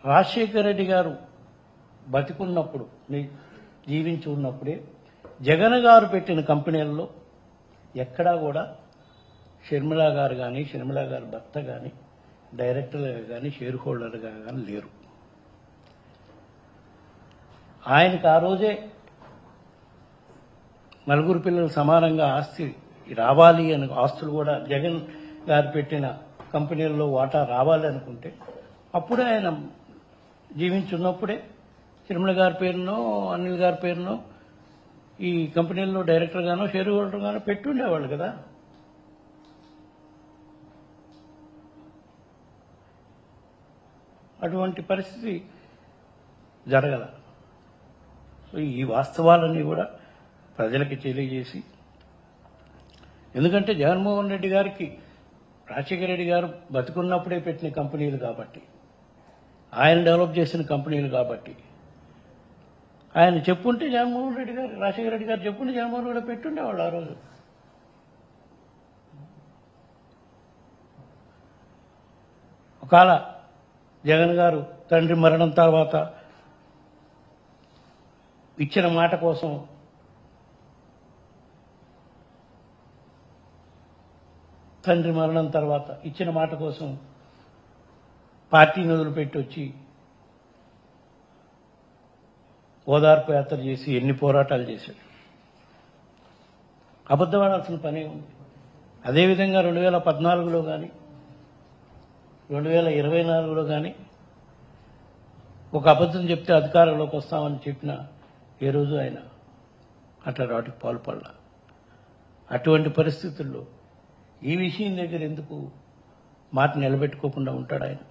రాజశేఖర రెడ్డి గారు బతికున్నప్పుడు జీవించి ఉన్నప్పుడే జగన్ గారు పెట్టిన కంపెనీల్లో ఎక్కడా కూడా షర్మిల గారు కానీ షర్మిల గారి భర్త కానీ డైరెక్టర్గా కానీ షేర్ హోల్డర్గా కానీ లేరు. ఆయనకు ఆ రోజే నలుగురు పిల్లలు సమానంగా ఆస్తి రావాలి అని, ఆస్తులు కూడా జగన్ గారు పెట్టిన కంపెనీల్లో వాటా రావాలి అనుకుంటే అప్పుడే ఆయన జీవించున్నప్పుడే షర్మిల గారి పేరునో అనిల్ గారి పేరునో ఈ కంపెనీల్లో డైరెక్టర్గానో షేర్ హోల్డర్గానో పెట్టుండేవాళ్ళు కదా. అటువంటి పరిస్థితి జరగల. సో ఈ వాస్తవాలన్నీ కూడా ప్రజలకి తెలియజేసి, ఎందుకంటే జగన్మోహన్ రెడ్డి గారికి రాజశేఖర రెడ్డి గారు బతుకున్నప్పుడే పెట్టిన కంపెనీలు కాబట్టి, ఆయన డెవలప్ చేసిన కంపెనీలు కాబట్టి, ఆయన చెప్పుంటే జగన్మోహన్ రెడ్డి గారు రాజశేఖర రెడ్డి గారు చెప్పుంటే జగన్మోహన్ రెడ్డి కూడా పెట్టుండేవాళ్ళు ఆ రోజు. ఒకవేళ జగన్ గారు తండ్రి మరణం తర్వాత ఇచ్చిన మాట కోసం పార్టీని వదిలిపెట్టి వచ్చి ఓదార్పు యాత్ర చేసి ఎన్ని పోరాటాలు చేశాడు. అబద్ధపడాల్సిన పనే ఉంది. అదేవిధంగా 2014లో కానీ 2024లో కానీ ఒక అబద్ధం చెప్తే అధికారంలోకి వస్తామని చెప్పిన ఏ రోజు ఆయన అట్లా వాటికి పాల్పడలా. అటువంటి పరిస్థితుల్లో ఈ విషయం దగ్గర ఎందుకు మాట నిలబెట్టుకోకుండా ఉంటాడు ఆయన?